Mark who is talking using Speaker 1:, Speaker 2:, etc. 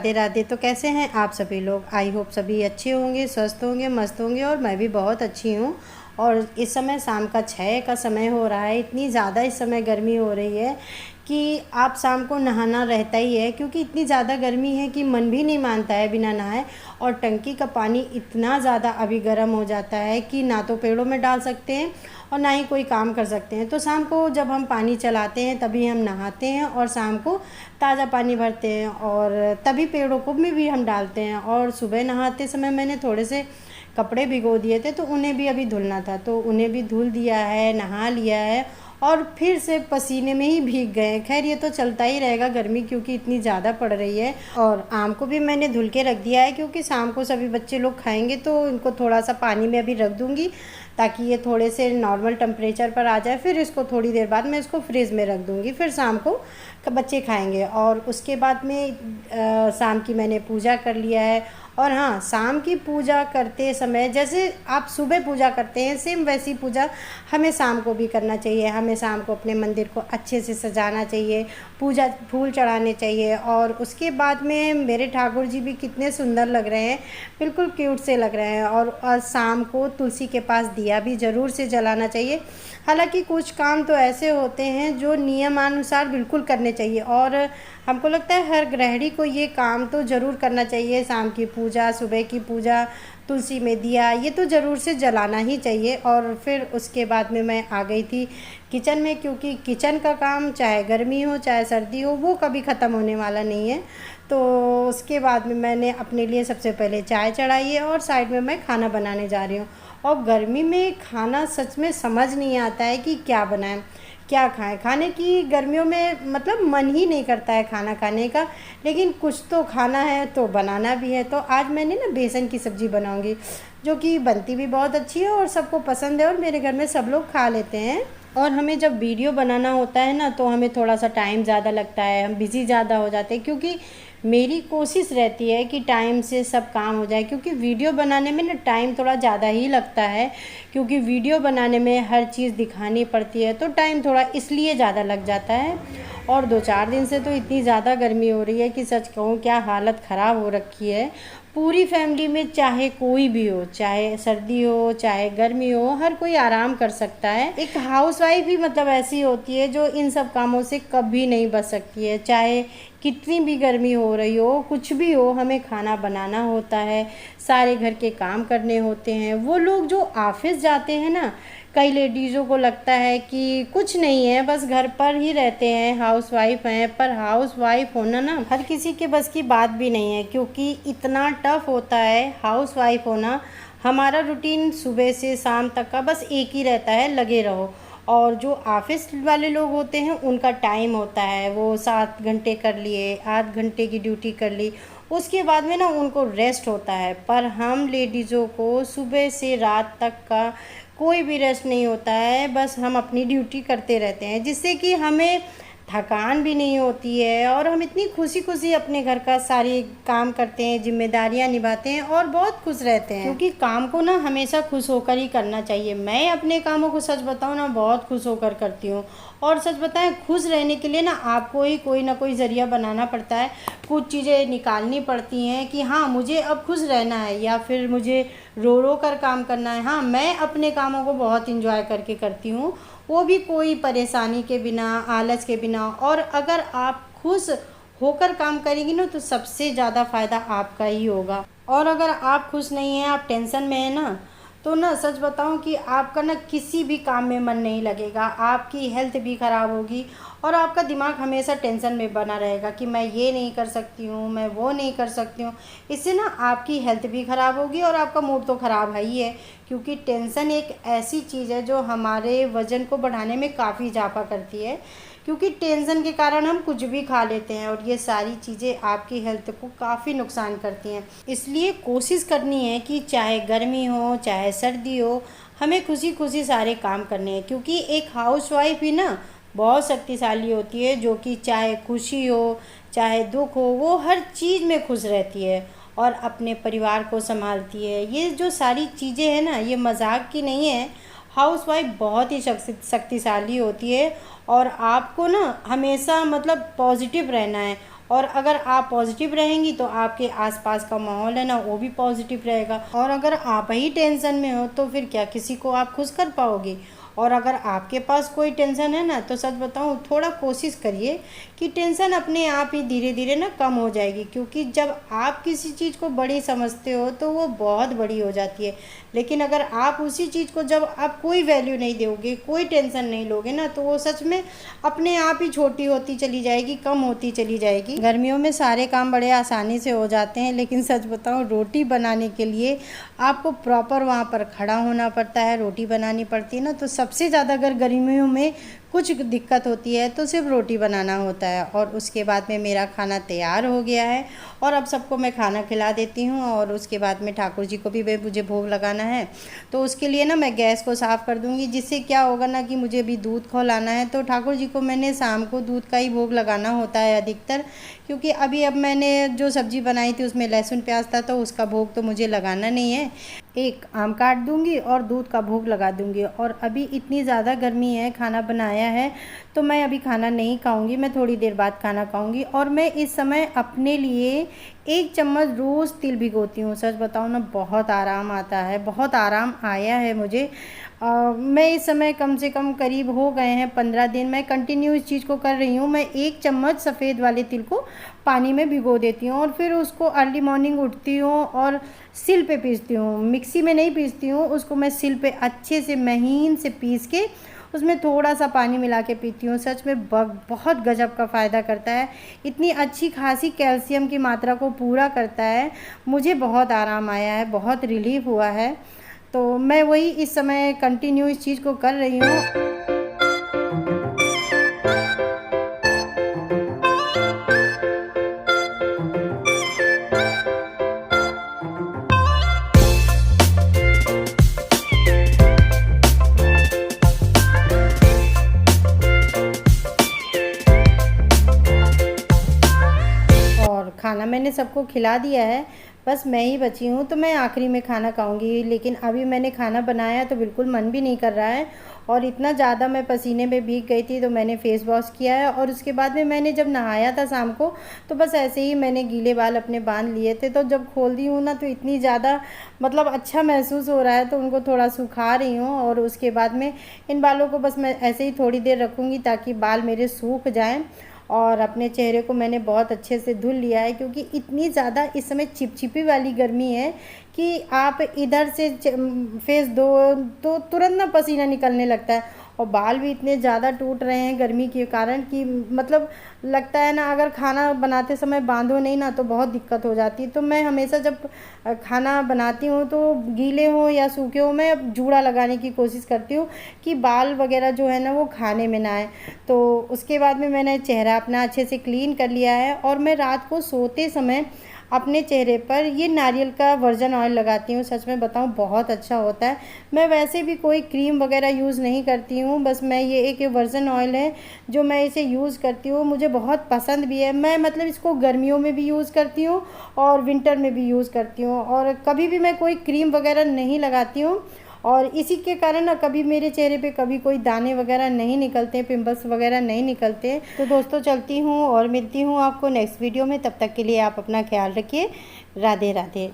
Speaker 1: राधे राधे। तो कैसे हैं आप सभी लोग? आई होप सभी अच्छे होंगे, स्वस्थ होंगे, मस्त होंगे। और मैं भी बहुत अच्छी हूँ। और इस समय शाम का 6 का समय हो रहा है। इतनी ज़्यादा इस समय गर्मी हो रही है कि आप शाम को नहाना रहता ही है, क्योंकि इतनी ज़्यादा गर्मी है कि मन भी नहीं मानता है बिना नहाए। और टंकी का पानी इतना ज़्यादा अभी गर्म हो जाता है कि ना तो पेड़ों में डाल सकते हैं और ना ही कोई काम कर सकते हैं। तो शाम को जब हम पानी चलाते हैं तभी हम नहाते हैं और शाम को ताज़ा पानी भरते हैं और तभी पेड़ों को में भी हम डालते हैं। और सुबह नहाते समय मैंने थोड़े से कपड़े भिगो दिए थे, तो उन्हें भी अभी धुलना था, तो उन्हें भी धुल दिया है, नहा लिया है और फिर से पसीने में ही भीग गए। खैर ये तो चलता ही रहेगा गर्मी, क्योंकि इतनी ज़्यादा पड़ रही है। और आम को भी मैंने धुल के रख दिया है, क्योंकि शाम को सभी बच्चे लोग खाएंगे तो इनको थोड़ा सा पानी में अभी रख दूँगी ताकि ये थोड़े से नॉर्मल टेम्परेचर पर आ जाए। फिर इसको थोड़ी देर बाद मैं इसको फ्रिज में रख दूँगी, फिर शाम को बच्चे खाएंगे। और उसके बाद में शाम की मैंने पूजा कर लिया है। और हाँ, शाम की पूजा करते समय जैसे आप सुबह पूजा करते हैं, सेम वैसी पूजा हमें शाम को भी करना चाहिए। हमें शाम को अपने मंदिर को अच्छे से सजाना चाहिए, पूजा फूल चढ़ाने चाहिए। और उसके बाद में मेरे ठाकुर जी भी कितने सुंदर लग रहे हैं, बिल्कुल क्यूट से लग रहे हैं। और शाम को तुलसी के पास दिया भी ज़रूर से जलाना चाहिए। हालांकि कुछ काम तो ऐसे होते हैं जो नियमानुसार बिल्कुल करने चाहिए, और हमको लगता है हर गृहिणी को ये काम तो ज़रूर करना चाहिए। शाम की पूजा, सुबह की पूजा, तुलसी में दिया, ये तो ज़रूर से जलाना ही चाहिए। और फिर उसके बाद में मैं आ गई थी किचन में, क्योंकि किचन का काम चाहे गर्मी हो चाहे सर्दी हो वो कभी ख़त्म होने वाला नहीं है। तो उसके बाद में मैंने अपने लिए सबसे पहले चाय चढ़ाई है और साइड में मैं खाना बनाने जा रही हूँ। और गर्मी में खाना सच में समझ नहीं आता है कि क्या बनाएं, क्या खाएं। खाने की गर्मियों में मतलब मन ही नहीं करता है खाना खाने का, लेकिन कुछ तो खाना है तो बनाना भी है। तो आज मैंने ना बेसन की सब्ज़ी बनाऊंगी, जो कि बनती भी बहुत अच्छी है और सबको पसंद है और मेरे घर में सब लोग खा लेते हैं। और हमें जब वीडियो बनाना होता है ना, तो हमें थोड़ा सा टाइम ज़्यादा लगता है, हम बिज़ी ज़्यादा हो जाते हैं। क्योंकि मेरी कोशिश रहती है कि टाइम से सब काम हो जाए, क्योंकि वीडियो बनाने में ना टाइम थोड़ा ज़्यादा ही लगता है। क्योंकि वीडियो बनाने में हर चीज़ दिखानी पड़ती है, तो टाइम थोड़ा इसलिए ज़्यादा लग जाता है। और 2-4 दिन से तो इतनी ज़्यादा गर्मी हो रही है कि सच कहूँ क्या हालत ख़राब हो रखी है। पूरी फैमिली में चाहे कोई भी हो, चाहे सर्दी हो चाहे गर्मी हो, हर कोई आराम कर सकता है। एक हाउसवाइफ ही मतलब ऐसी होती है जो इन सब कामों से कभी नहीं बच सकती है। चाहे कितनी भी गर्मी हो रही हो, कुछ भी हो, हमें खाना बनाना होता है, सारे घर के काम करने होते हैं। वो लोग जो ऑफिस जाते हैं ना, कई लेडीज़ों को लगता है कि कुछ नहीं है, बस घर पर ही रहते हैं, हाउसवाइफ हैं। पर हाउसवाइफ होना ना हर किसी के बस की बात भी नहीं है, क्योंकि इतना टफ होता है हाउसवाइफ होना। हमारा रूटीन सुबह से शाम तक का बस एक ही रहता है, लगे रहो। और जो ऑफिस वाले लोग होते हैं उनका टाइम होता है, वो 7 घंटे कर लिए, 8 घंटे की ड्यूटी कर ली, उसके बाद में ना उनको रेस्ट होता है। पर हम लेडीज़ों को सुबह से रात तक का कोई भी रेस्ट नहीं होता है, बस हम अपनी ड्यूटी करते रहते हैं, जिससे कि हमें थकान भी नहीं होती है और हम इतनी खुशी खुशी अपने घर का सारी काम करते हैं, जिम्मेदारियां निभाते हैं और बहुत खुश रहते हैं। क्योंकि काम को ना हमेशा खुश होकर ही करना चाहिए। मैं अपने कामों को सच बताऊं ना, बहुत खुश होकर करती हूँ। और सच बताएं, खुश रहने के लिए ना आपको ही कोई ना कोई ज़रिया बनाना पड़ता है, कुछ चीज़ें निकालनी पड़ती हैं कि हाँ मुझे अब खुश रहना है, या फिर मुझे रो रो कर काम करना है। हाँ, मैं अपने कामों को बहुत इंजॉय करके करती हूँ, वो भी कोई परेशानी के बिना, आलस के बिना। और अगर आप खुश होकर काम करेंगी ना, तो सबसे ज़्यादा फ़ायदा आपका ही होगा। और अगर आप खुश नहीं हैं, आप टेंशन में हैं ना, तो ना सच बताऊं कि आपका ना किसी भी काम में मन नहीं लगेगा, आपकी हेल्थ भी ख़राब होगी और आपका दिमाग हमेशा टेंशन में बना रहेगा कि मैं ये नहीं कर सकती हूँ, मैं वो नहीं कर सकती हूँ। इससे ना आपकी हेल्थ भी ख़राब होगी और आपका मूड तो ख़राब है ही है। क्योंकि टेंशन एक ऐसी चीज़ है जो हमारे वज़न को बढ़ाने में काफ़ी इजाफा करती है। क्योंकि टेंशन के कारण हम कुछ भी खा लेते हैं और ये सारी चीज़ें आपकी हेल्थ को काफ़ी नुकसान करती हैं। इसलिए कोशिश करनी है कि चाहे गर्मी हो चाहे सर्दी हो, हमें खुशी खुशी सारे काम करने हैं। क्योंकि एक हाउसवाइफ ही ना बहुत शक्तिशाली होती है, जो कि चाहे खुशी हो चाहे दुख हो, वो हर चीज़ में खुश रहती है और अपने परिवार को संभालती है। ये जो सारी चीज़ें हैं ना, ये मजाक की नहीं है। हाउसवाइफ बहुत ही शक्तिशाली होती है और आपको ना हमेशा मतलब पॉजिटिव रहना है और अगर आप पॉजिटिव रहेंगी तो आपके आसपास का माहौल है ना वो भी पॉजिटिव रहेगा। और अगर आप ही टेंशन में हो तो फिर क्या किसी को आप खुश कर पाओगे। और अगर आपके पास कोई टेंशन है ना तो सच बताऊं थोड़ा कोशिश करिए कि टेंशन अपने आप ही धीरे धीरे ना कम हो जाएगी, क्योंकि जब आप किसी चीज़ को बड़ी समझते हो तो वो बहुत बड़ी हो जाती है। लेकिन अगर आप उसी चीज़ को जब आप कोई वैल्यू नहीं दोगे, कोई टेंशन नहीं लोगे ना, तो वो सच में अपने आप ही छोटी होती चली जाएगी, कम होती चली जाएगी। गर्मियों में सारे काम बड़े आसानी से हो जाते हैं, लेकिन सच बताऊं रोटी बनाने के लिए आपको प्रॉपर वहाँ पर खड़ा होना पड़ता है, रोटी बनानी पड़ती है ना। तो सबसे ज़्यादा अगर गर्मियों में कुछ दिक्कत होती है तो सिर्फ रोटी बनाना होता है। और उसके बाद में मेरा खाना तैयार हो गया है और अब सबको मैं खाना खिला देती हूँ। और उसके बाद में ठाकुर जी को भी मुझे भोग लगाना है, तो उसके लिए ना मैं गैस को साफ़ कर दूँगी, जिससे क्या होगा ना कि मुझे अभी दूध खौलाना है। तो ठाकुर जी को मैंने शाम को दूध का ही भोग लगाना होता है अधिकतर, क्योंकि अभी अब मैंने जो सब्ज़ी बनाई थी उसमें लहसुन प्याज था, तो उसका भोग तो मुझे लगाना नहीं है। एक आम काट दूंगी और दूध का भोग लगा दूंगी। और अभी इतनी ज़्यादा गर्मी है, खाना बनाया है तो मैं अभी खाना नहीं खाऊंगी, मैं थोड़ी देर बाद खाना खाऊंगी। और मैं इस समय अपने लिए 1 चम्मच रोज़ तिल भिगोती हूँ। सच बताऊँ ना बहुत आराम आता है, बहुत आराम आया है मुझे। मैं इस समय कम से कम करीब हो गए हैं 15 दिन मैं कंटिन्यू इस चीज़ को कर रही हूँ। मैं 1 चम्मच सफ़ेद वाले तिल को पानी में भिगो देती हूँ और फिर उसको अर्ली मॉर्निंग उठती हूँ और सिल पे पीसती हूँ, मिक्सी में नहीं पीसती हूँ उसको, मैं सिल पे अच्छे से महीन से पीस के उसमें थोड़ा सा पानी मिला के पीती हूँ। सच में बहुत गजब का फ़ायदा करता है, इतनी अच्छी खासी कैल्शियम की मात्रा को पूरा करता है। मुझे बहुत आराम आया है, बहुत रिलीफ हुआ है, तो मैं वही इस समय कंटिन्यू इस चीज़ को कर रही हूँ। और खाना मैंने सबको खिला दिया है, बस मैं ही बची हूँ, तो मैं आखिरी में खाना खाऊंगी। लेकिन अभी मैंने खाना बनाया तो बिल्कुल मन भी नहीं कर रहा है और इतना ज़्यादा मैं पसीने में भीग गई थी, तो मैंने फेस वॉश किया है। और उसके बाद में मैंने जब नहाया था शाम को तो बस ऐसे ही मैंने गीले बाल अपने बांध लिए थे, तो जब खोल दी हूँ ना तो इतनी ज़्यादा मतलब अच्छा महसूस हो रहा है, तो उनको थोड़ा सुखा रही हूँ। और उसके बाद में इन बालों को बस मैं ऐसे ही थोड़ी देर रखूँगी ताकि बाल मेरे सूख जाएँ। और अपने चेहरे को मैंने बहुत अच्छे से धुल लिया है, क्योंकि इतनी ज़्यादा इस समय चिपचिपी वाली गर्मी है कि आप इधर से फेस धो तो तुरंत ना पसीना निकलने लगता है। और बाल भी इतने ज़्यादा टूट रहे हैं गर्मी के कारण कि मतलब लगता है ना अगर खाना बनाते समय बांधो नहीं ना तो बहुत दिक्कत हो जाती है। तो मैं हमेशा जब खाना बनाती हूँ तो गीले हो या सूखे हो मैं जूड़ा लगाने की कोशिश करती हूँ कि बाल वगैरह जो है ना वो खाने में ना आए। तो उसके बाद में मैंने चेहरा अपना अच्छे से क्लीन कर लिया है और मैं रात को सोते समय अपने चेहरे पर ये नारियल का वर्जन ऑयल लगाती हूँ। सच में बताऊँ बहुत अच्छा होता है। मैं वैसे भी कोई क्रीम वगैरह यूज़ नहीं करती हूँ, बस मैं ये एक वर्जन ऑयल है जो मैं इसे यूज़ करती हूँ, मुझे बहुत पसंद भी है। मैं मतलब इसको गर्मियों में भी यूज़ करती हूँ और विंटर में भी यूज़ करती हूँ, और कभी भी मैं कोई क्रीम वगैरह नहीं लगाती हूँ। और इसी के कारण ना कभी मेरे चेहरे पे कभी कोई दाने वगैरह नहीं निकलते, पिंपल्स वगैरह नहीं निकलते। तो दोस्तों चलती हूँ और मिलती हूँ आपको नेक्स्ट वीडियो में, तब तक के लिए आप अपना ख्याल रखिए। राधे राधे।